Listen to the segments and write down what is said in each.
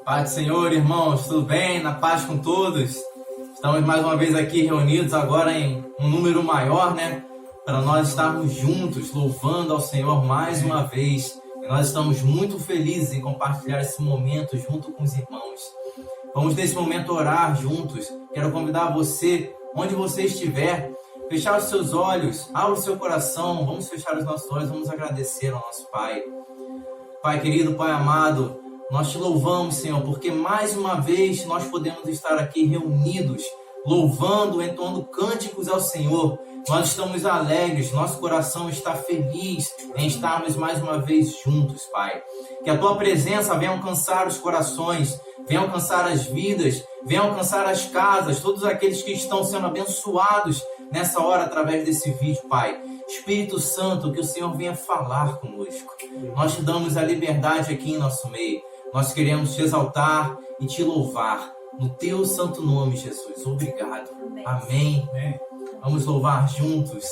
Paz do Senhor, irmãos, tudo bem? Na paz com todos? Estamos mais uma vez aqui reunidos agora em um número maior, né? Para nós estarmos juntos, louvando ao Senhor mais uma vez. E nós estamos muito felizes em compartilhar esse momento junto com os irmãos. Vamos nesse momento orar juntos. Quero convidar você, onde você estiver, fechar os seus olhos, abra o seu coração, vamos fechar os nossos olhos, vamos agradecer ao nosso Pai. Pai querido, Pai amado, nós te louvamos, Senhor, porque mais uma vez nós podemos estar aqui reunidos, louvando, entoando cânticos ao Senhor. Nós estamos alegres, nosso coração está feliz em estarmos mais uma vez juntos, Pai. Que a Tua presença venha alcançar os corações, venha alcançar as vidas, venha alcançar as casas, todos aqueles que estão sendo abençoados nessa hora através desse vídeo, Pai. Espírito Santo, que o Senhor venha falar conosco. Nós te damos a liberdade aqui em nosso meio. Nós queremos te exaltar e te louvar. No teu santo nome, Jesus. Obrigado. Amém. Amém. Vamos louvar juntos.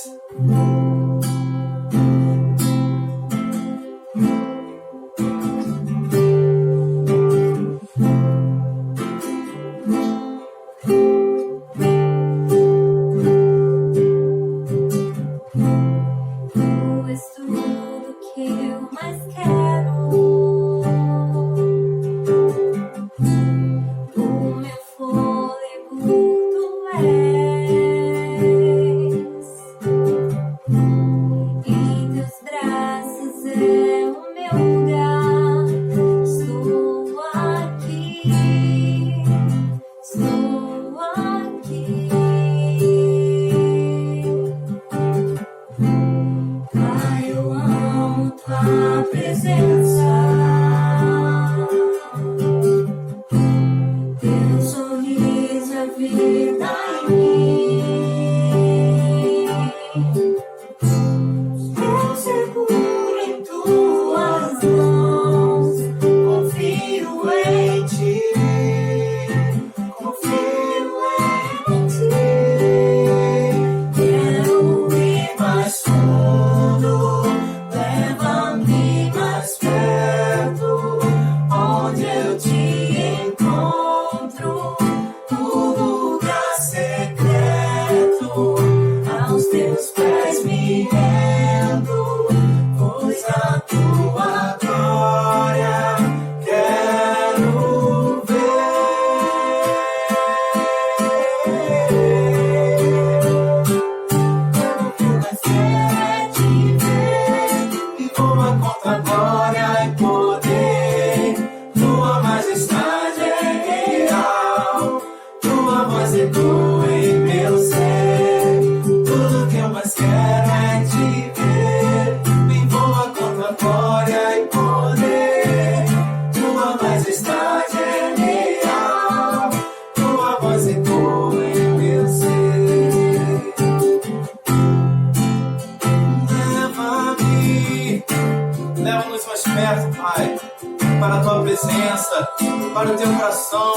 Para a Tua presença, para o Teu coração.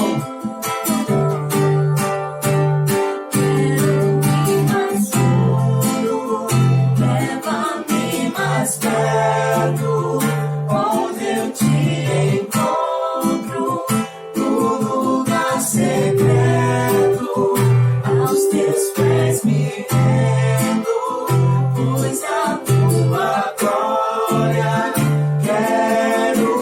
Leva-me mais perto, onde eu te encontro, no lugar secreto, aos Teus pés me rendo, pois a Tua glória quero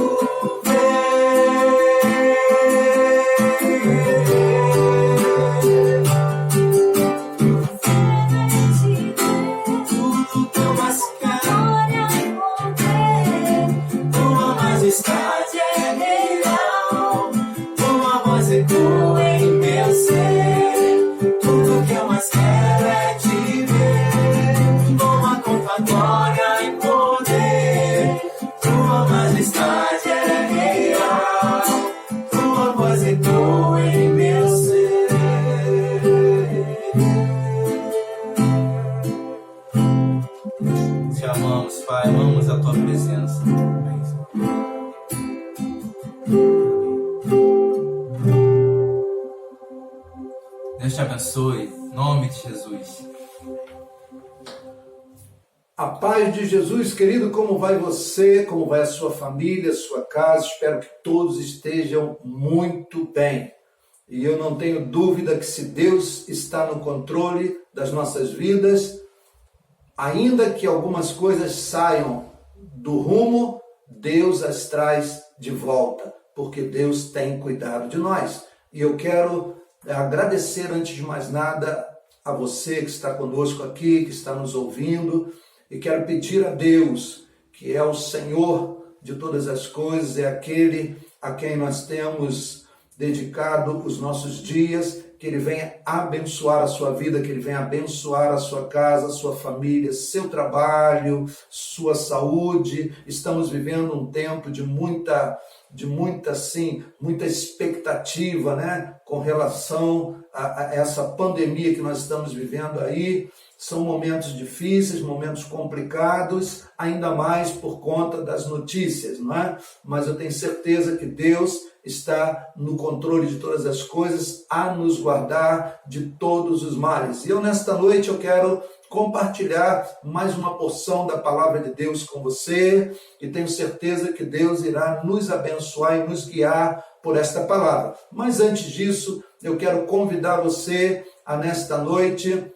Pai, amamos a Tua presença. Deus te abençoe, em nome de Jesus. A paz de Jesus, querido, como vai você? Como vai a sua família, a sua casa? Espero que todos estejam muito bem. E eu não tenho dúvida que se Deus está no controle das nossas vidas, ainda que algumas coisas saiam do rumo, Deus as traz de volta, porque Deus tem cuidado de nós. E eu quero agradecer, antes de mais nada, a você que está conosco aqui, que está nos ouvindo, e quero pedir a Deus, que é o Senhor de todas as coisas, é aquele a quem nós temos dedicado os nossos dias, que Ele venha abençoar a sua vida, que Ele venha abençoar a sua casa, a sua família, seu trabalho, sua saúde. Estamos vivendo um tempo de muita expectativa, né, com relação a essa pandemia que nós estamos vivendo aí. São momentos difíceis, momentos complicados, ainda mais por conta das notícias, não é? Mas eu tenho certeza que Deus está no controle de todas as coisas, a nos guardar de todos os males. E eu, nesta noite, eu quero compartilhar mais uma porção da palavra de Deus com você, e tenho certeza que Deus irá nos abençoar e nos guiar por esta palavra. Mas antes disso, eu quero convidar você a, nesta noite,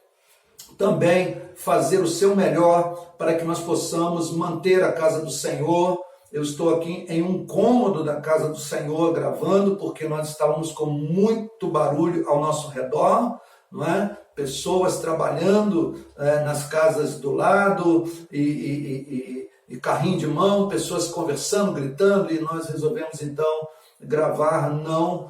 também fazer o seu melhor para que nós possamos manter a casa do Senhor. Eu estou aqui em um cômodo da casa do Senhor gravando, porque nós estávamos com muito barulho ao nosso redor, não é? Pessoas trabalhando nas casas do lado e carrinho de mão, pessoas conversando, gritando, e nós resolvemos então gravar não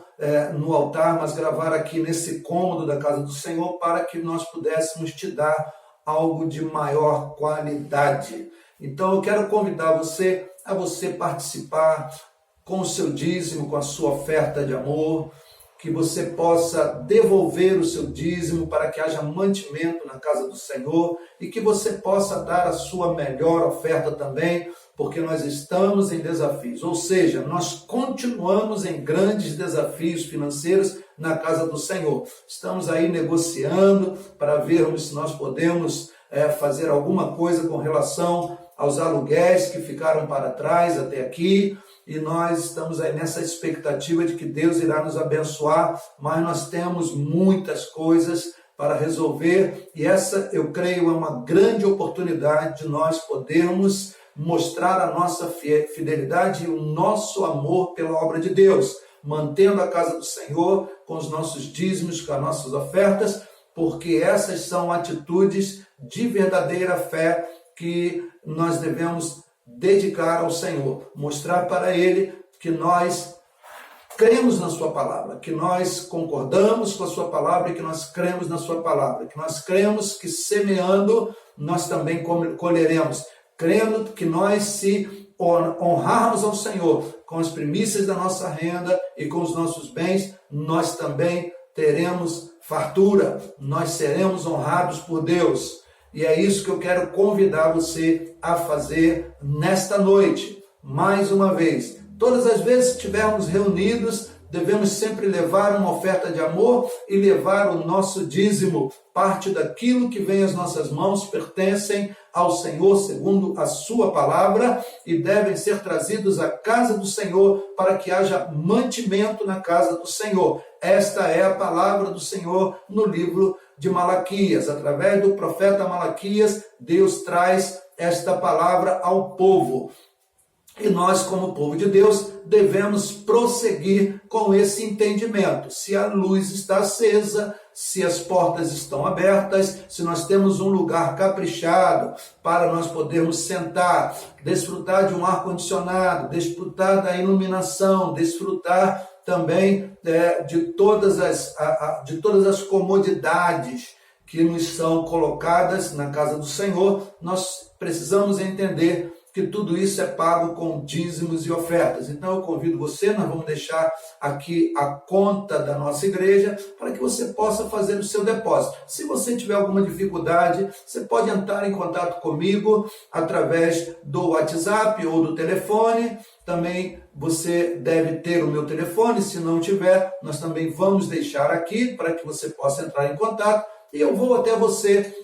no altar, mas gravar aqui nesse cômodo da casa do Senhor, para que nós pudéssemos te dar algo de maior qualidade. Então eu quero convidar você a você participar com o seu dízimo, com a sua oferta de amor, que você possa devolver o seu dízimo para que haja mantimento na casa do Senhor, e que você possa dar a sua melhor oferta também, porque nós estamos em desafios, ou seja, nós continuamos em grandes desafios financeiros na casa do Senhor. Estamos aí negociando para vermos se nós podemos fazer alguma coisa com relação aos aluguéis que ficaram para trás até aqui, e nós estamos aí nessa expectativa de que Deus irá nos abençoar, mas nós temos muitas coisas para resolver, e essa, eu creio, é uma grande oportunidade de nós podermos mostrar a nossa fidelidade e o nosso amor pela obra de Deus, mantendo a casa do Senhor com os nossos dízimos, com as nossas ofertas, porque essas são atitudes de verdadeira fé que nós devemos dedicar ao Senhor, mostrar para Ele que nós cremos na sua palavra, que nós concordamos com a sua palavra e que nós cremos na sua palavra, que nós cremos que semeando nós também colheremos, crendo que nós, se honrarmos ao Senhor com as primícias da nossa renda e com os nossos bens, nós também teremos fartura, nós seremos honrados por Deus. E é isso que eu quero convidar você a fazer nesta noite. Mais uma vez, todas as vezes que estivermos reunidos, devemos sempre levar uma oferta de amor e levar o nosso dízimo. Parte daquilo que vem às nossas mãos pertencem ao Senhor, segundo a sua palavra, e devem ser trazidos à casa do Senhor para que haja mantimento na casa do Senhor. Esta é a palavra do Senhor no livro de Malaquias. Através do profeta Malaquias, Deus traz esta palavra ao povo. E nós, como povo de Deus, devemos prosseguir com esse entendimento. Se a luz está acesa, se as portas estão abertas, se nós temos um lugar caprichado para nós podermos sentar, desfrutar de um ar-condicionado, desfrutar da iluminação, desfrutar também de todas as comodidades que nos são colocadas na casa do Senhor, nós precisamos entender que tudo isso é pago com dízimos e ofertas. Então eu convido você, nós vamos deixar aqui a conta da nossa igreja para que você possa fazer o seu depósito. Se você tiver alguma dificuldade, você pode entrar em contato comigo através do WhatsApp ou do telefone. Também você deve ter o meu telefone, se não tiver, nós também vamos deixar aqui para que você possa entrar em contato. E eu vou até você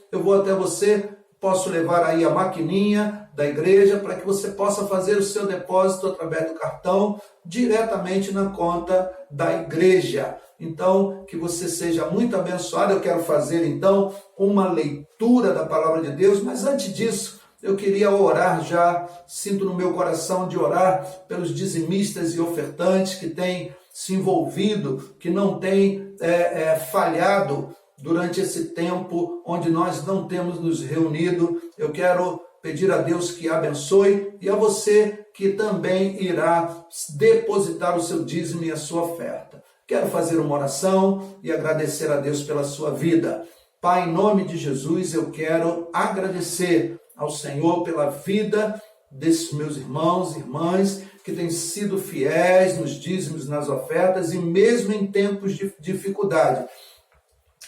posso levar aí a maquininha da igreja para que você possa fazer o seu depósito através do cartão diretamente na conta da igreja. Então, que você seja muito abençoado. Eu quero fazer então uma leitura da palavra de Deus, mas antes disso, eu queria orar já, sinto no meu coração de orar pelos dizimistas e ofertantes que têm se envolvido, que não têm falhado durante esse tempo onde nós não temos nos reunido. Eu quero pedir a Deus que abençoe e a você que também irá depositar o seu dízimo e a sua oferta. Quero fazer uma oração e agradecer a Deus pela sua vida. Pai, em nome de Jesus, eu quero agradecer ao Senhor pela vida desses meus irmãos e irmãs que têm sido fiéis nos dízimos, nas ofertas e mesmo em tempos de dificuldade.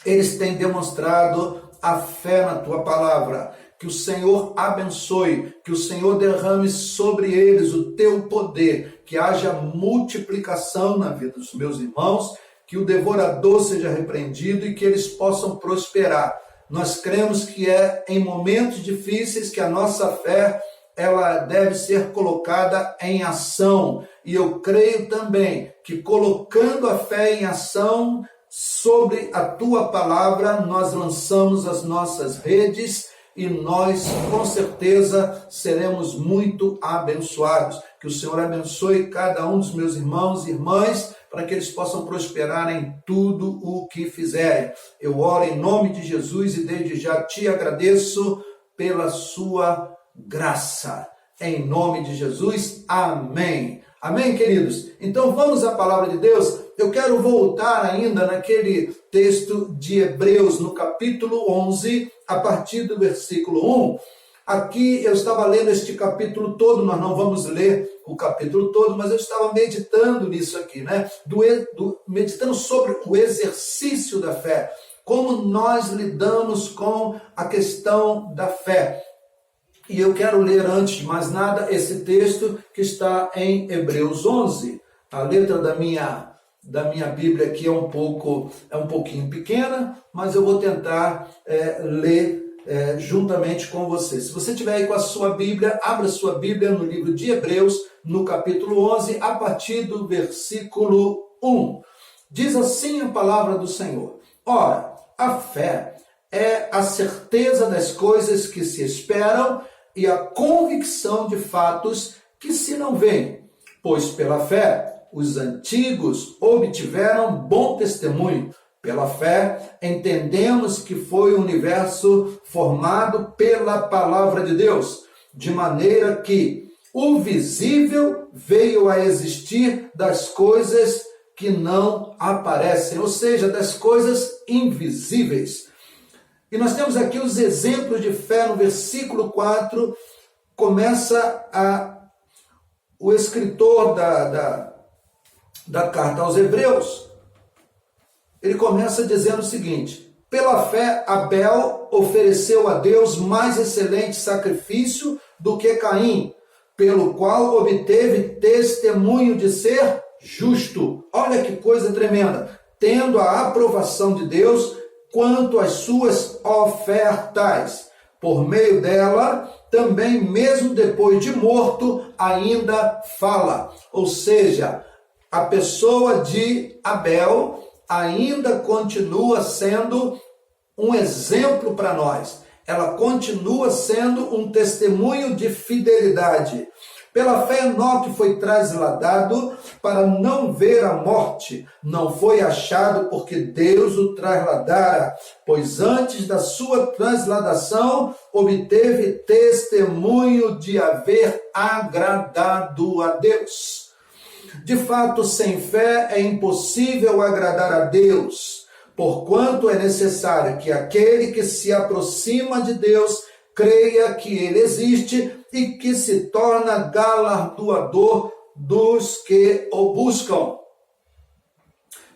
Eles têm demonstrado a fé na tua palavra. Que o Senhor abençoe, que o Senhor derrame sobre eles o teu poder, que haja multiplicação na vida dos meus irmãos, que o devorador seja repreendido e que eles possam prosperar. Nós cremos que é em momentos difíceis que a nossa fé ela deve ser colocada em ação. E eu creio também que colocando a fé em ação sobre a tua palavra, nós lançamos as nossas redes e nós, com certeza, seremos muito abençoados. Que o Senhor abençoe cada um dos meus irmãos e irmãs, para que eles possam prosperar em tudo o que fizerem. Eu oro em nome de Jesus e desde já te agradeço pela sua graça. Em nome de Jesus, amém. Amém, queridos? Então vamos à palavra de Deus. Eu quero voltar ainda naquele texto de Hebreus, no capítulo 11, a partir do versículo 1. Aqui eu estava lendo este capítulo todo, nós não vamos ler o capítulo todo, mas eu estava meditando nisso aqui, né? Meditando sobre o exercício da fé, como nós lidamos com a questão da fé. E eu quero ler, antes de mais nada, esse texto que está em Hebreus 11. A letra da minha Bíblia aqui é um pouquinho pequena, mas eu vou tentar ler juntamente com você. Se você tiver aí com a sua Bíblia, abra sua Bíblia no livro de Hebreus, no capítulo 11, a partir do versículo 1. Diz assim a palavra do Senhor: Ora, a fé é a certeza das coisas que se esperam e a convicção de fatos que se não veem. Pois pela fé os antigos obtiveram bom testemunho. Pela fé entendemos que foi o universo formado pela palavra de Deus, de maneira que o visível veio a existir das coisas que não aparecem, ou seja, das coisas invisíveis. E nós temos aqui os exemplos de fé no versículo 4, começa o escritor da carta aos Hebreus, ele começa dizendo o seguinte: pela fé Abel ofereceu a Deus mais excelente sacrifício do que Caim, pelo qual obteve testemunho de ser justo. Olha que coisa tremenda! Tendo a aprovação de Deus quanto às suas ofertas. Por meio dela, também mesmo depois de morto, ainda fala. Ou seja, a pessoa de Abel ainda continua sendo um exemplo para nós. Ela continua sendo um testemunho de fidelidade. Pela fé, Enoque foi trasladado para não ver a morte. Não foi achado porque Deus o trasladara, pois antes da sua transladação obteve testemunho de haver agradado a Deus. De fato, sem fé é impossível agradar a Deus, porquanto é necessário que aquele que se aproxima de Deus creia que ele existe e que se torna galardoador dos que o buscam.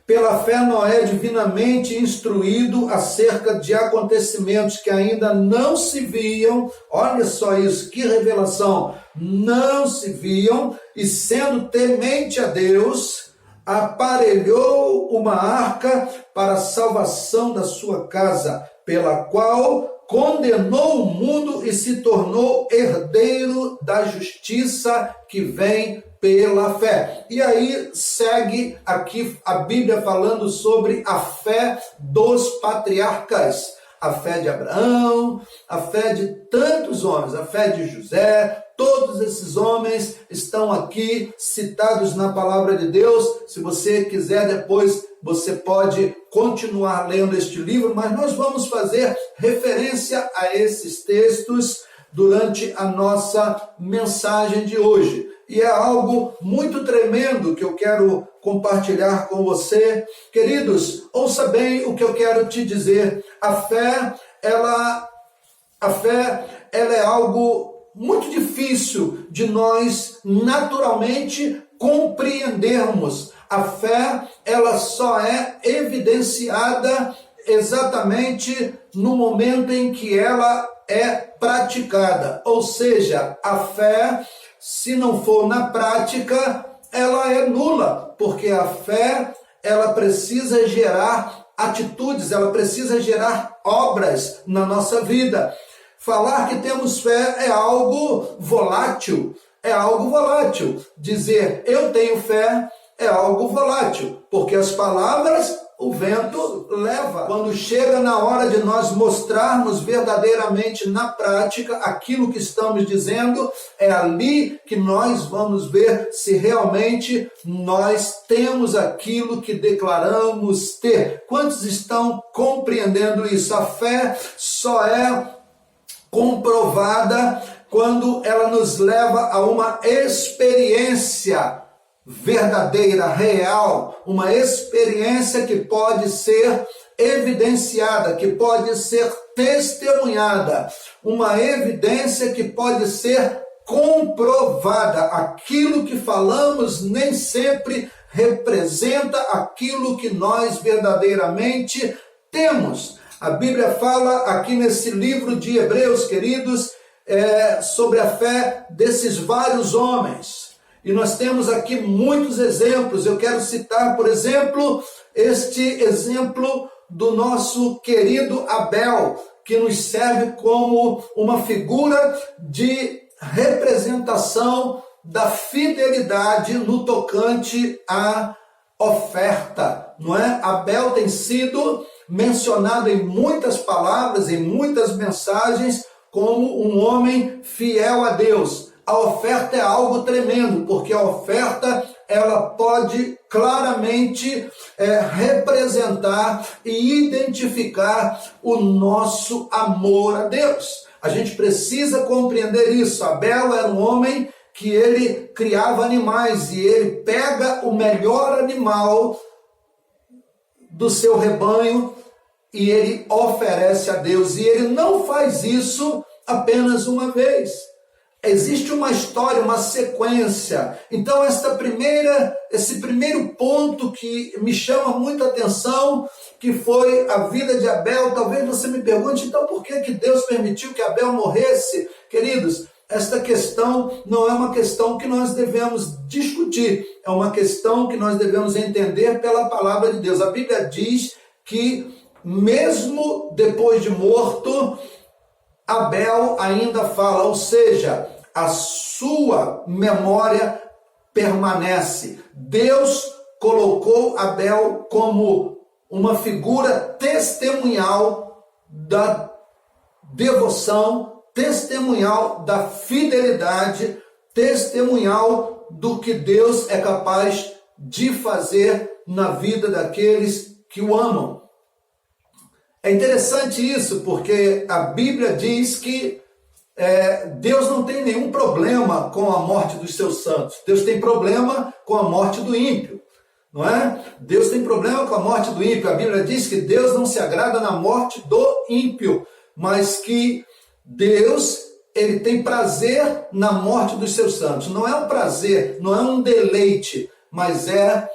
Pela fé, Noé, divinamente instruído acerca de acontecimentos que ainda não se viam, olha só isso, que revelação, não se viam, e sendo temente a Deus, aparelhou uma arca para a salvação da sua casa, pela qual condenou o mundo e se tornou herdeiro da justiça que vem pela fé. E aí segue aqui a Bíblia falando sobre a fé dos patriarcas. A fé de Abraão, a fé de tantos homens, a fé de José, todos esses homens estão aqui citados na palavra de Deus. Se você quiser depois, você pode continuar lendo este livro, mas nós vamos fazer referência a esses textos durante a nossa mensagem de hoje. E é algo muito tremendo que eu quero compartilhar com você. Queridos, ouça bem o que eu quero te dizer. A fé, ela é algo muito difícil de nós naturalmente compreendermos. A fé, ela só é evidenciada exatamente no momento em que ela é praticada. Ou seja, a fé, se não for na prática, ela é nula, porque a fé, ela precisa gerar atitudes, ela precisa gerar obras na nossa vida. Falar que temos fé é algo volátil, Dizer eu tenho fé é algo volátil, porque as palavras o vento leva. Quando chega na hora de nós mostrarmos verdadeiramente na prática aquilo que estamos dizendo, é ali que nós vamos ver se realmente nós temos aquilo que declaramos ter. Quantos estão compreendendo isso? A fé só é comprovada quando ela nos leva a uma experiência verdadeira, real, uma experiência que pode ser evidenciada, que pode ser testemunhada, uma evidência que pode ser comprovada. Aquilo que falamos nem sempre representa aquilo que nós verdadeiramente temos. A Bíblia fala aqui nesse livro de Hebreus, queridos, sobre a fé desses vários homens. E nós temos aqui muitos exemplos. Eu quero citar, por exemplo, este exemplo do nosso querido Abel, que nos serve como uma figura de representação da fidelidade no tocante à oferta, não é? Abel tem sido mencionado em muitas palavras, em muitas mensagens, como um homem fiel a Deus. A oferta é algo tremendo, porque a oferta ela pode claramente representar e identificar o nosso amor a Deus. A gente precisa compreender isso. Abel era um homem que ele criava animais e ele pega o melhor animal do seu rebanho e ele oferece a Deus. E ele não faz isso apenas uma vez. Existe uma história, uma sequência. Então, esse primeiro ponto que me chama muita atenção, que foi a vida de Abel. Talvez você me pergunte, então, por que Deus permitiu que Abel morresse? Queridos, esta questão não é uma questão que nós devemos discutir. É uma questão que nós devemos entender pela palavra de Deus. A Bíblia diz que, mesmo depois de morto, Abel ainda fala, ou seja, a sua memória permanece. Deus colocou Abel como uma figura testemunhal da devoção, testemunhal da fidelidade, testemunhal do que Deus é capaz de fazer na vida daqueles que o amam. É interessante isso, porque a Bíblia diz que Deus não tem nenhum problema com a morte dos seus santos. Deus tem problema com a morte do ímpio, não é? Deus tem problema com a morte do ímpio. A Bíblia diz que Deus não se agrada na morte do ímpio, mas que Deus, ele tem prazer na morte dos seus santos. Não é um prazer, não é um deleite, mas é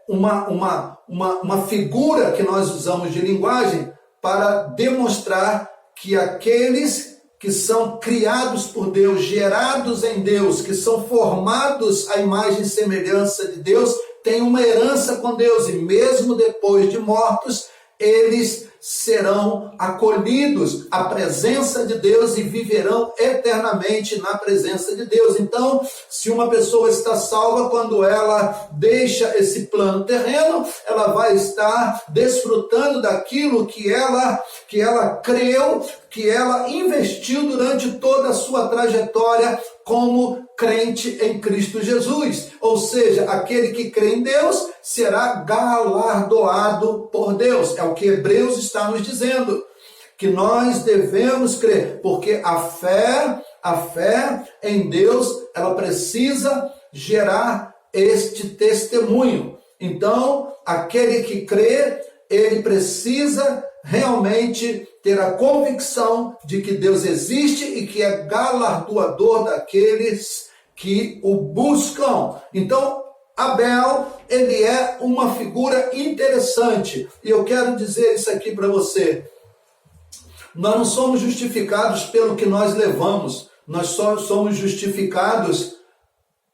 uma figura que nós usamos de linguagem para demonstrar que aqueles que são criados por Deus, gerados em Deus, que são formados à imagem e semelhança de Deus, têm uma herança com Deus, e mesmo depois de mortos, eles serão acolhidos à presença de Deus e viverão eternamente na presença de Deus. Então, se uma pessoa está salva, quando ela deixa esse plano terreno, ela vai estar desfrutando daquilo que ela creu, que ela investiu durante toda a sua trajetória como crente em Cristo Jesus. Ou seja, aquele que crê em Deus será galardoado por Deus. É o que Hebreus está nos dizendo, que nós devemos crer, porque a fé em Deus, ela precisa gerar este testemunho. Então, aquele que crê, ele precisa realmente ter a convicção de que Deus existe e que é galardoador daqueles que o buscam. Então, Abel, ele é uma figura interessante. E eu quero dizer isso aqui para você. Nós não somos justificados pelo que nós levamos. Nós só somos justificados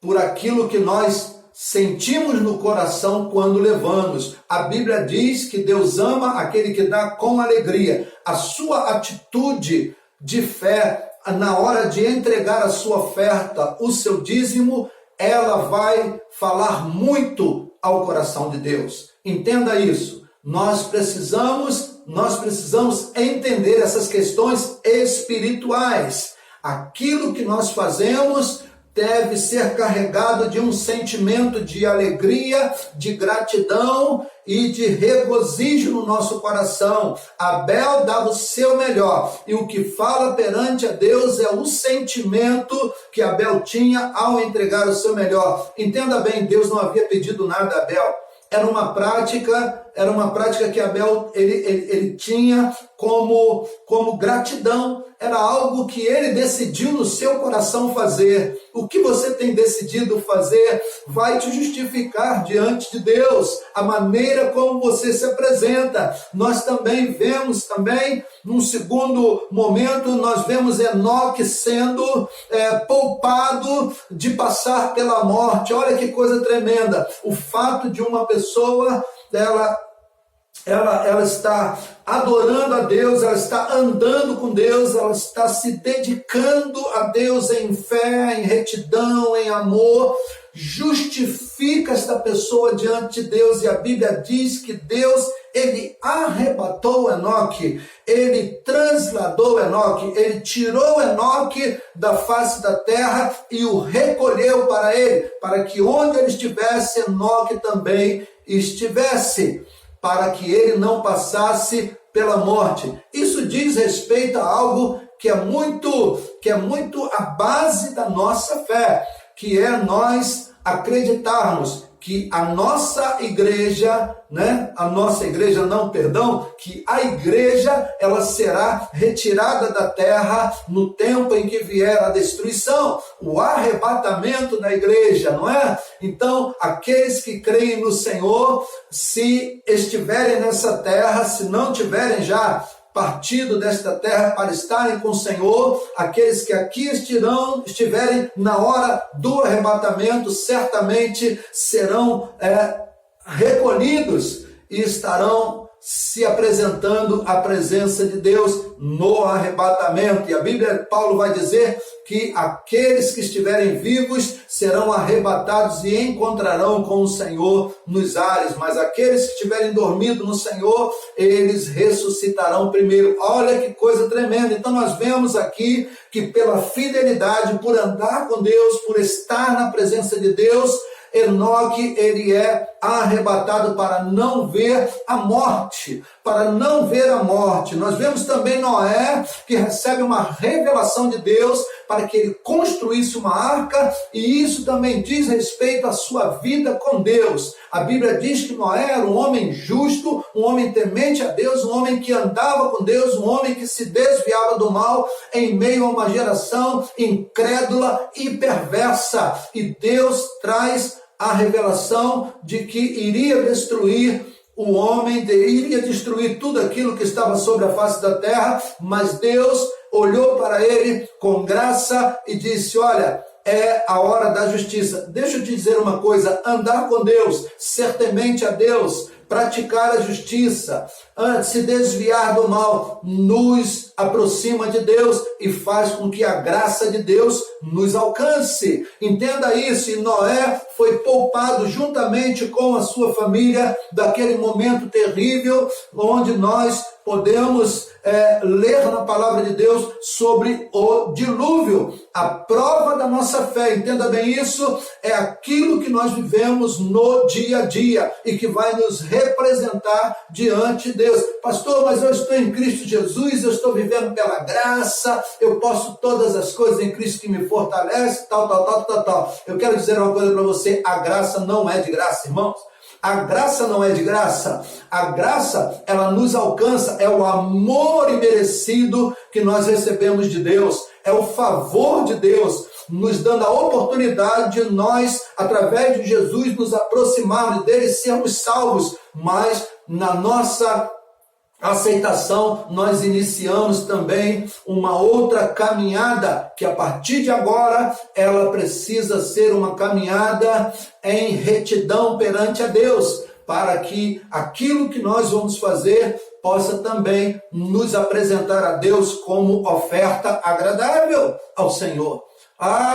por aquilo que nós sentimos no coração quando levamos. A Bíblia diz que Deus ama aquele que dá com alegria. A sua atitude de fé, na hora de entregar a sua oferta, o seu dízimo, ela vai falar muito ao coração de Deus. Entenda isso. Nós precisamos entender essas questões espirituais. Aquilo que nós fazemos deve ser carregado de um sentimento de alegria, de gratidão e de regozijo no nosso coração. Abel dava o seu melhor, e o que fala perante a Deus é o sentimento que Abel tinha ao entregar o seu melhor. Entenda bem, Deus não havia pedido nada a Abel. Era uma prática que Abel ele tinha como gratidão. Era algo que ele decidiu no seu coração fazer. O que você tem decidido fazer vai te justificar diante de Deus. A maneira como você se apresenta. Nós também vemos, num segundo momento, nós vemos Enoque sendo poupado de passar pela morte. Olha que coisa tremenda. O fato de uma pessoa, ela está adorando a Deus, ela está andando com Deus, ela está se dedicando a Deus em fé, em retidão, em amor, justifica esta pessoa diante de Deus. E a Bíblia diz que Deus, ele arrebatou Enoque, ele transladou Enoque, ele tirou Enoque da face da terra e o recolheu para ele, para que onde ele estivesse, Enoque também estivesse, para que ele não passasse pela morte. Isso diz respeito a algo que é muito a base da nossa fé, que é nós acreditarmos que a nossa igreja, que a igreja, ela será retirada da terra no tempo em que vier a destruição, o arrebatamento da igreja, não é? Então, aqueles que creem no Senhor, se estiverem nessa terra, se não tiverem já partido desta terra para estarem com o Senhor, aqueles que aqui estiverem na hora do arrebatamento, certamente serão recolhidos e estarão se apresentando à presença de Deus no arrebatamento. E a Bíblia, Paulo vai dizer que aqueles que estiverem vivos serão arrebatados e encontrarão com o Senhor nos ares, mas aqueles que estiverem dormindo no Senhor, eles ressuscitarão primeiro. Olha que coisa tremenda. Então nós vemos aqui que pela fidelidade, por andar com Deus, por estar na presença de Deus, Enoque, ele é arrebatado para não ver a morte, Nós vemos também Noé, que recebe uma revelação de Deus para que ele construísse uma arca, e isso também diz respeito à sua vida com Deus. A Bíblia diz que Noé era um homem justo, um homem temente a Deus, um homem que andava com Deus, um homem que se desviava do mal em meio a uma geração incrédula e perversa. E Deus traz a revelação de que iria destruir o homem, iria destruir tudo aquilo que estava sobre a face da terra, mas Deus olhou para ele com graça e disse: olha, é a hora da justiça. Deixa eu te dizer uma coisa: andar com Deus, ser temente a Deus, praticar a justiça, se desviar do mal, nos aproxima de Deus e faz com que a graça de Deus nos alcance. Entenda isso, e Noé foi poupado juntamente com a sua família daquele momento terrível onde nós podemos ler na palavra de Deus sobre o dilúvio. A prova da nossa fé, entenda bem isso, é aquilo que nós vivemos no dia a dia e que vai nos representar diante de Deus. Pastor, mas eu estou em Cristo Jesus, eu estou vivendo pela graça, eu posso todas as coisas em Cristo que me fortalece, tal. Eu quero dizer uma coisa para você, a graça não é de graça, irmãos. A graça não é de graça. A graça, ela nos alcança, é o amor imerecido que nós recebemos de Deus, é o favor de Deus, nos dando a oportunidade de nós, através de Jesus, nos aproximarmos dele e sermos salvos. Mas na nossa aceitação, nós iniciamos também uma outra caminhada, que a partir de agora, ela precisa ser uma caminhada em retidão perante a Deus, para que aquilo que nós vamos fazer possa também nos apresentar a Deus como oferta agradável ao Senhor.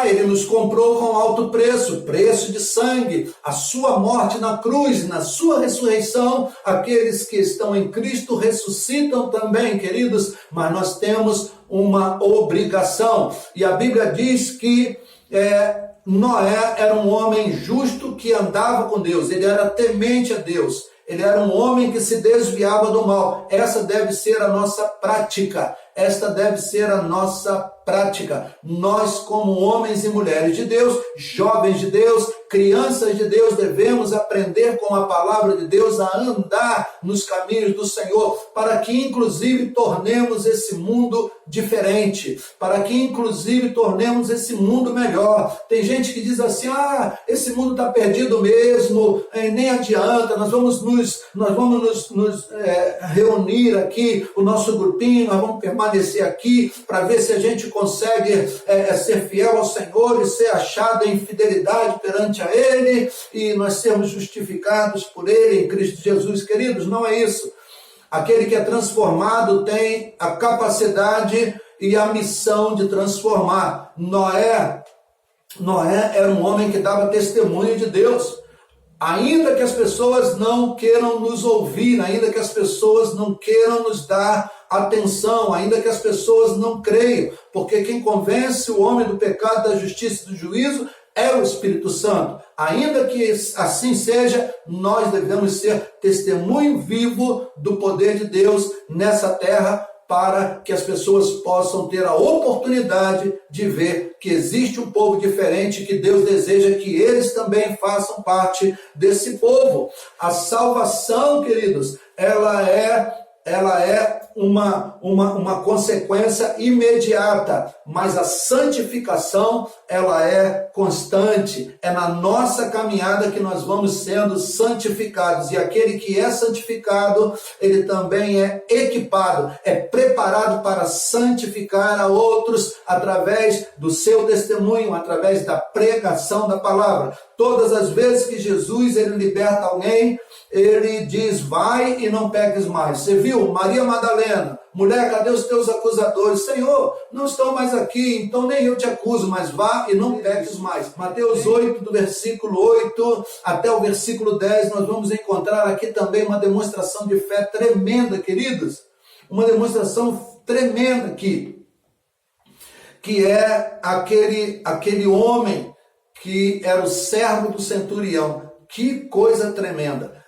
Ele nos comprou com alto preço, preço de sangue, a sua morte na cruz, na sua ressurreição. Aqueles que estão em Cristo ressuscitam também, queridos, mas nós temos uma obrigação. E a Bíblia diz que Noé era um homem justo que andava com Deus, ele era temente a Deus, ele era um homem que se desviava do mal. Essa deve ser a nossa prática. Esta deve ser a nossa prática. Nós, como homens e mulheres de Deus, jovens de Deus, crianças de Deus, devemos aprender com a palavra de Deus a andar nos caminhos do Senhor, para que inclusive tornemos esse mundo diferente, para que inclusive tornemos esse mundo melhor. Tem gente que diz assim, esse mundo está perdido mesmo, nem adianta, nós vamos nos reunir aqui, o nosso grupinho, nós vamos permanecer aqui para ver se a gente consegue ser fiel ao Senhor e ser achado em fidelidade perante a Ele e nós sermos justificados por Ele em Cristo Jesus. Queridos, não é isso. Aquele que é transformado tem a capacidade e a missão de transformar. Noé era um homem que dava testemunho de Deus. Ainda que as pessoas não queiram nos ouvir, ainda que as pessoas não queiram nos dar atenção, ainda que as pessoas não creiam, porque quem convence o homem do pecado, da justiça e do juízo é o Espírito Santo. Ainda que assim seja, nós devemos ser testemunho vivo do poder de Deus nessa terra, para que as pessoas possam ter a oportunidade de ver que existe um povo diferente, que Deus deseja que eles também façam parte desse povo. A salvação, queridos, ela é uma consequência imediata, mas a santificação, ela é constante. É na nossa caminhada que nós vamos sendo santificados, e aquele que é santificado, ele também é equipado, é preparado para santificar a outros através do seu testemunho, através da pregação da palavra. Todas as vezes que Jesus ele liberta alguém, ele diz, vai e não peques mais. Você viu? Maria Madalena, mulher, cadê os teus acusadores? Senhor, não estão mais aqui, então nem eu te acuso, mas vá e não peques mais. Mateus 8, do versículo 8 até o versículo 10, nós vamos encontrar aqui também uma demonstração de fé tremenda, queridos. Uma demonstração tremenda aqui, que é aquele homem que era o servo do centurião. Que coisa tremenda!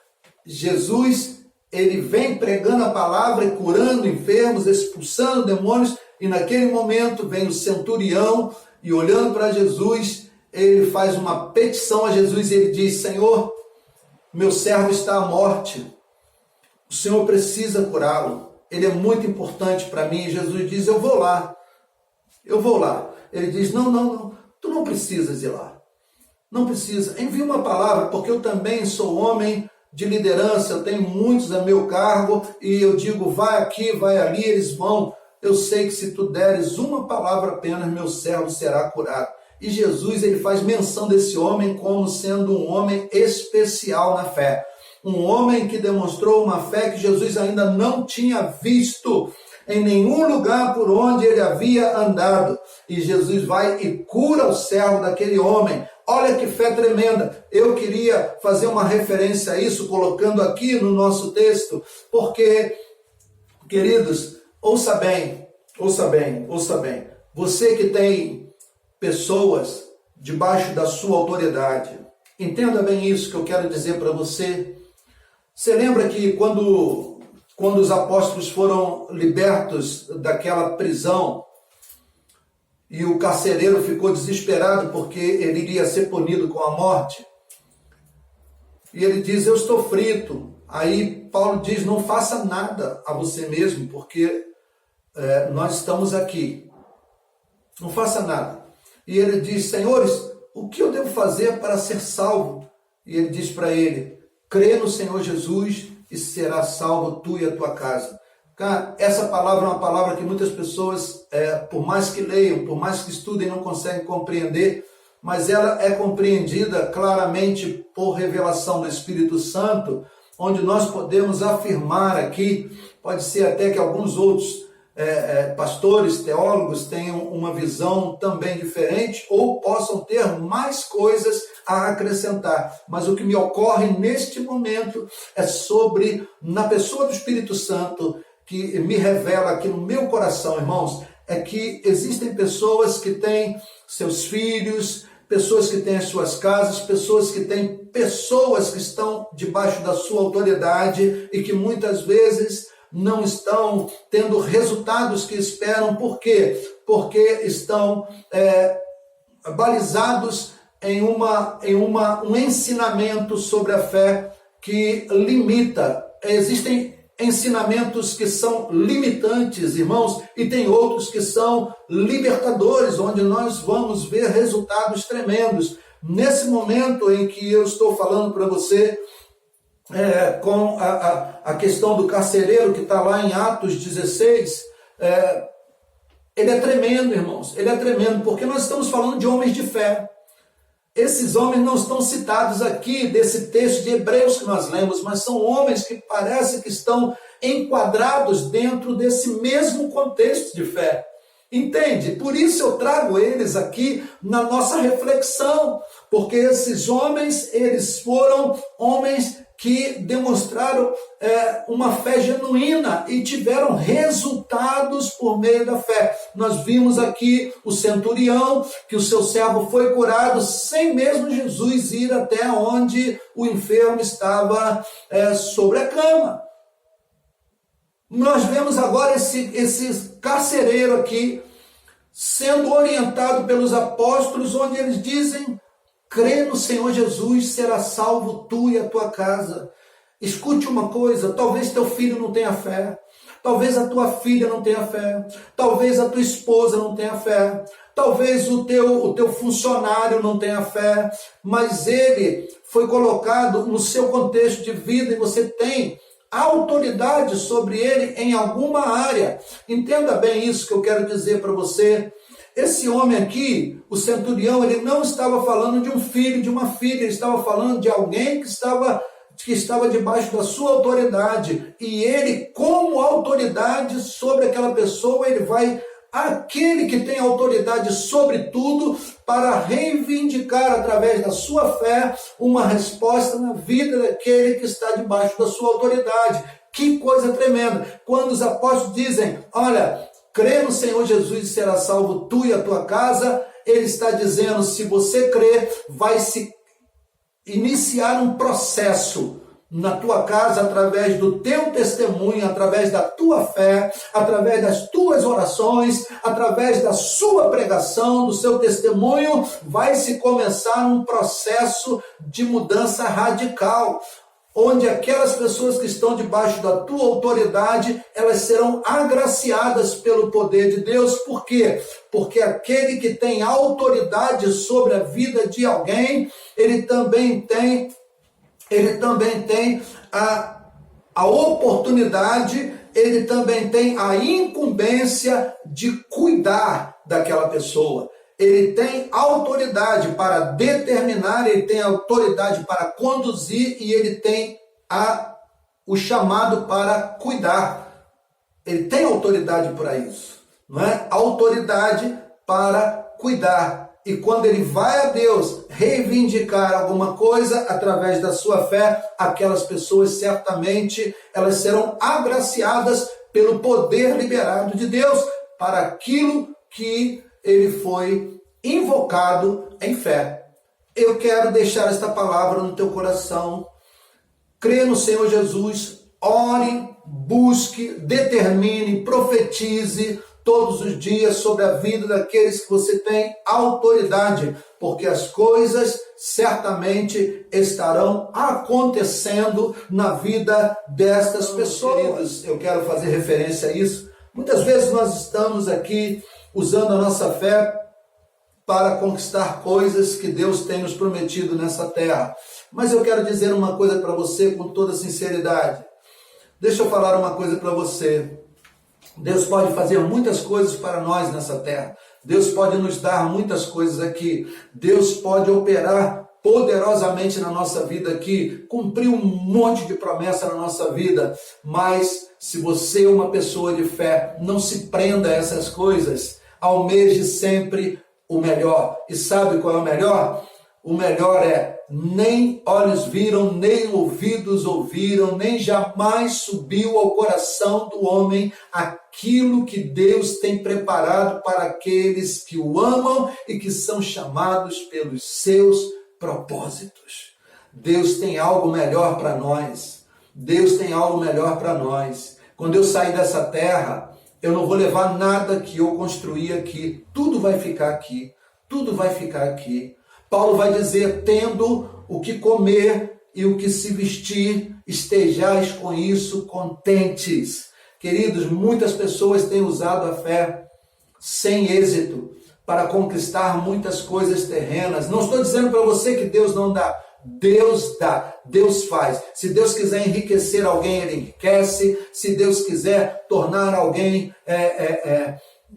Jesus, ele vem pregando a palavra e curando enfermos, expulsando demônios, e naquele momento vem o centurião e olhando para Jesus, ele faz uma petição a Jesus e ele diz, Senhor, meu servo está à morte, o Senhor precisa curá-lo, ele é muito importante para mim. E Jesus diz, eu vou lá. Ele diz, não, tu não precisas ir lá. Não precisa, envia uma palavra, porque eu também sou homem de liderança, eu tenho muitos a meu cargo, e eu digo, vai aqui, vai ali, eles vão. Eu sei que se tu deres uma palavra apenas, meu servo será curado. E Jesus, ele faz menção desse homem como sendo um homem especial na fé. um homem que demonstrou uma fé que Jesus ainda não tinha visto em nenhum lugar por onde ele havia andado. E Jesus vai e cura o servo daquele homem. Olha que fé tremenda. Eu queria fazer uma referência a isso, colocando aqui no nosso texto, porque, queridos, ouça bem, ouça bem, ouça bem. Você que tem pessoas debaixo da sua autoridade, entenda bem isso que eu quero dizer para você. Você lembra que quando os apóstolos foram libertos daquela prisão e o carcereiro ficou desesperado porque ele iria ser punido com a morte? E ele diz, eu estou frito. Aí Paulo diz, não faça nada a você mesmo, porque nós estamos aqui. Não faça nada. E ele diz, senhores, o que eu devo fazer para ser salvo? E ele diz para ele, crê no Senhor Jesus e será salvo tu e a tua casa. Cara, essa palavra é uma palavra que muitas pessoas, por mais que leiam, por mais que estudem, não conseguem compreender, mas ela é compreendida claramente por revelação do Espírito Santo, onde nós podemos afirmar aqui, pode ser até que alguns outros pastores, teólogos tenham uma visão também diferente ou possam ter mais coisas a acrescentar. Mas o que me ocorre neste momento é sobre, na pessoa do Espírito Santo, que me revela aqui no meu coração, irmãos, é que existem pessoas que têm seus filhos, pessoas que têm as suas casas, pessoas que estão debaixo da sua autoridade e que muitas vezes não estão tendo resultados que esperam. Por quê? Porque estão balizados em um ensinamento sobre a fé que limita. Existem ensinamentos que são limitantes, irmãos, e tem outros que são libertadores, onde nós vamos ver resultados tremendos. Nesse momento em que eu estou falando para você, com a questão do carcereiro que está lá em Atos 16, ele é tremendo, irmãos, ele é tremendo, porque nós estamos falando de homens de fé. Esses homens não estão citados aqui desse texto de Hebreus que nós lemos, mas são homens que parece que estão enquadrados dentro desse mesmo contexto de fé. Entende? Por isso eu trago eles aqui na nossa reflexão, porque esses homens, eles foram homens que demonstraram uma fé genuína e tiveram resultados por meio da fé. Nós vimos aqui o centurião, que o seu servo foi curado sem mesmo Jesus ir até onde o enfermo estava sobre a cama. Nós vemos agora esse carcereiro aqui sendo orientado pelos apóstolos, onde eles dizem: crê no Senhor Jesus, será salvo tu e a tua casa. Escute uma coisa, talvez teu filho não tenha fé, talvez a tua filha não tenha fé, talvez a tua esposa não tenha fé, talvez o teu funcionário não tenha fé, mas ele foi colocado no seu contexto de vida e você tem autoridade sobre ele em alguma área. Entenda bem isso que eu quero dizer para você. Esse homem aqui, o centurião, ele não estava falando de um filho, de uma filha, ele estava falando de alguém que estava debaixo da sua autoridade. E ele, como autoridade sobre aquela pessoa, ele vai, aquele que tem autoridade sobre tudo, para reivindicar através da sua fé uma resposta na vida daquele que está debaixo da sua autoridade. Que coisa tremenda! Quando os apóstolos dizem: olha, crê no Senhor Jesus e será salvo tu e a tua casa, ele está dizendo, se você crer, vai se iniciar um processo na tua casa, através do teu testemunho, através da tua fé, através das tuas orações, através da sua pregação, do seu testemunho, vai se começar um processo de mudança radical, onde aquelas pessoas que estão debaixo da tua autoridade, elas serão agraciadas pelo poder de Deus. Por quê? Porque aquele que tem autoridade sobre a vida de alguém, ele também tem a oportunidade, ele também tem a incumbência de cuidar daquela pessoa. Ele tem autoridade para determinar, ele tem autoridade para conduzir e ele tem o chamado para cuidar. Ele tem autoridade para isso, não é? Autoridade para cuidar. E quando ele vai a Deus reivindicar alguma coisa através da sua fé, aquelas pessoas certamente elas serão agraciadas pelo poder liberado de Deus para aquilo que ele foi invocado em fé. Eu quero deixar esta palavra no teu coração. Crê no Senhor Jesus, ore, busque, determine, profetize todos os dias sobre a vida daqueles que você tem autoridade, porque as coisas certamente estarão acontecendo na vida destas pessoas. Eu quero fazer referência a isso. Muitas vezes nós estamos aqui usando a nossa fé para conquistar coisas que Deus tem nos prometido nessa terra. Mas eu quero dizer uma coisa para você com toda sinceridade. Deixa eu falar uma coisa para você. Deus pode fazer muitas coisas para nós nessa terra. Deus pode nos dar muitas coisas aqui. Deus pode operar poderosamente na nossa vida aqui, cumprir um monte de promessa na nossa vida. Mas se você é uma pessoa de fé, não se prenda a essas coisas. Almeje sempre o melhor. E sabe qual é o melhor? O melhor é: nem olhos viram, nem ouvidos ouviram, nem jamais subiu ao coração do homem aquilo que Deus tem preparado para aqueles que o amam e que são chamados pelos seus propósitos. Deus tem algo melhor para nós. Deus tem algo melhor para nós. Quando eu sair dessa terra, eu não vou levar nada que eu construí aqui. Tudo vai ficar aqui. Tudo vai ficar aqui. Paulo vai dizer: tendo o que comer e o que se vestir, estejais com isso contentes. Queridos, muitas pessoas têm usado a fé sem êxito para conquistar muitas coisas terrenas. Não estou dizendo para você que Deus não dá. Deus dá, Deus faz. Se Deus quiser enriquecer alguém, Ele enriquece. Se Deus quiser tornar alguém,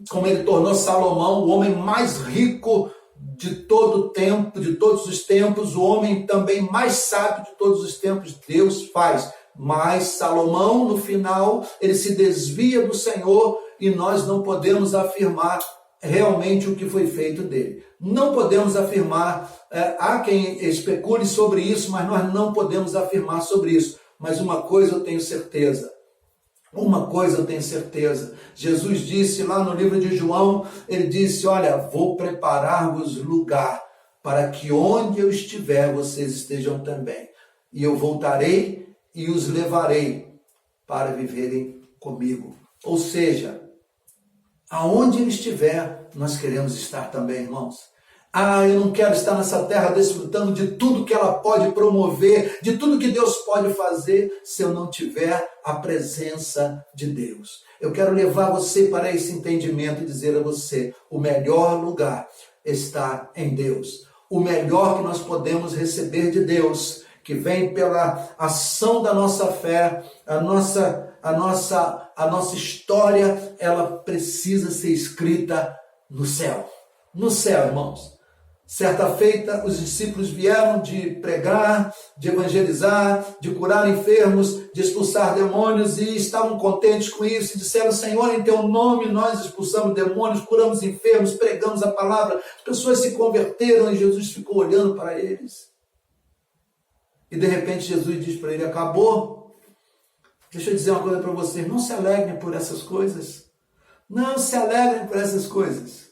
como Ele tornou Salomão, o homem mais rico de todo o tempo, de todos os tempos, o homem também mais sábio de todos os tempos, Deus faz. Mas Salomão, no final, ele se desvia do Senhor e nós não podemos afirmar realmente o que foi feito dele. Não podemos afirmar, há quem especule sobre isso, mas nós não podemos afirmar sobre isso. Mas uma coisa eu tenho certeza. Uma coisa eu tenho certeza, Jesus disse lá no livro de João, ele disse: olha, vou preparar-vos lugar para que onde eu estiver vocês estejam também. E eu voltarei e os levarei para viverem comigo. Ou seja, aonde ele estiver, nós queremos estar também, irmãos. Eu não quero estar nessa terra desfrutando de tudo que ela pode promover, de tudo que Deus pode fazer, se eu não tiver a presença de Deus. Eu quero levar você para esse entendimento e dizer a você: o melhor lugar está em Deus. O melhor que nós podemos receber de Deus, que vem pela ação da nossa fé, a nossa história, ela precisa ser escrita no céu. No céu, irmãos. Certa feita, os discípulos vieram de pregar, de evangelizar, de curar enfermos, de expulsar demônios, e estavam contentes com isso, e disseram: Senhor, em teu nome nós expulsamos demônios, curamos enfermos, pregamos a palavra. As pessoas se converteram e Jesus ficou olhando para eles. E de repente Jesus diz para ele: acabou? Deixa eu dizer uma coisa para vocês: não se alegrem por essas coisas. Não se alegrem por essas coisas.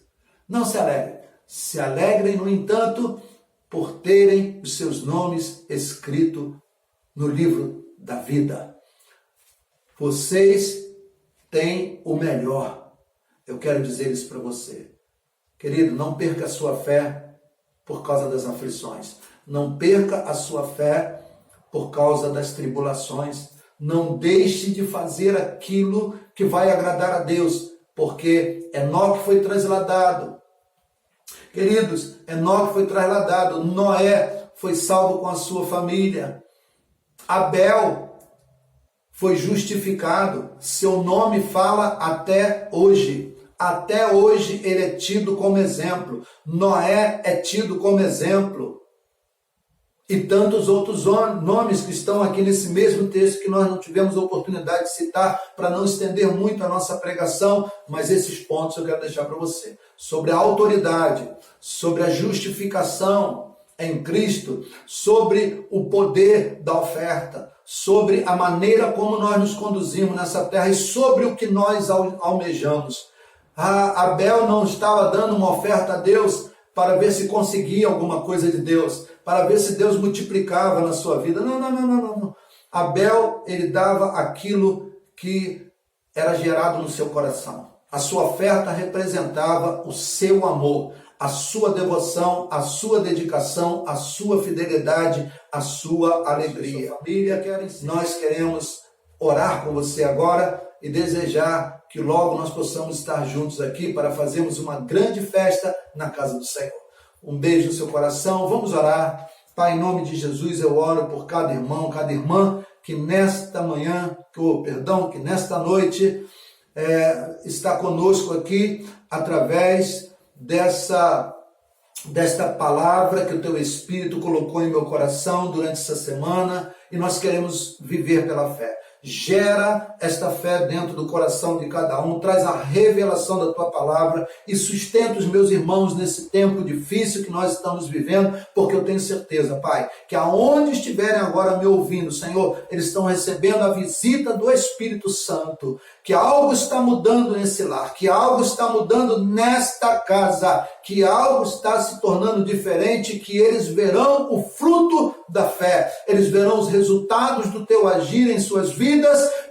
Não se alegrem. Se alegrem, no entanto, por terem os seus nomes escritos no livro da vida. Vocês têm o melhor. Eu quero dizer isso para você. Querido, não perca a sua fé por causa das aflições. Não perca a sua fé por causa das tribulações. Não deixe de fazer aquilo que vai agradar a Deus, porque Enoque foi trasladado. Queridos, Enoque foi trasladado, Noé foi salvo com a sua família, Abel foi justificado, seu nome fala até hoje ele é tido como exemplo, Noé é tido como exemplo. e tantos outros nomes que estão aqui nesse mesmo texto que nós não tivemos a oportunidade de citar para não estender muito a nossa pregação, mas esses pontos eu quero deixar para você. Sobre a autoridade, sobre a justificação em Cristo, sobre o poder da oferta, sobre a maneira como nós nos conduzimos nessa terra e sobre o que nós almejamos. Abel não estava dando uma oferta a Deus para ver se conseguia alguma coisa de Deus, para ver se Deus multiplicava na sua vida. Não. Abel, ele dava aquilo que era gerado no seu coração. A sua oferta representava o seu amor, a sua devoção, a sua dedicação, a sua fidelidade, a sua alegria. Família, nós queremos orar com você agora e desejar que logo nós possamos estar juntos aqui para fazermos uma grande festa na casa do Senhor. Um beijo no seu coração, vamos orar. Pai, em nome de Jesus, eu oro por cada irmão, cada irmã que nesta manhã, que nesta noite está conosco aqui através desta palavra que o Teu Espírito colocou em meu coração durante essa semana e nós queremos viver pela fé. Gera esta fé dentro do coração de cada um, traz a revelação da Tua palavra e sustenta os meus irmãos nesse tempo difícil que nós estamos vivendo, porque eu tenho certeza, Pai, que aonde estiverem agora me ouvindo, Senhor, eles estão recebendo a visita do Espírito Santo, que algo está mudando nesse lar, que algo está mudando nesta casa, que algo está se tornando diferente, que eles verão o fruto da fé, eles verão os resultados do Teu agir em suas vidas,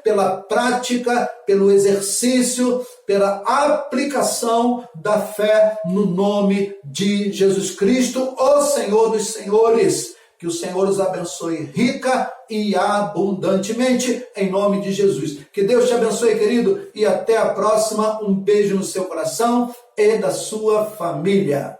pela prática, pelo exercício, pela aplicação da fé no nome de Jesus Cristo, o Senhor dos Senhores. Que o Senhor os abençoe rica e abundantemente, em nome de Jesus. Que Deus te abençoe, querido, e até a próxima. Um beijo no seu coração e da sua família.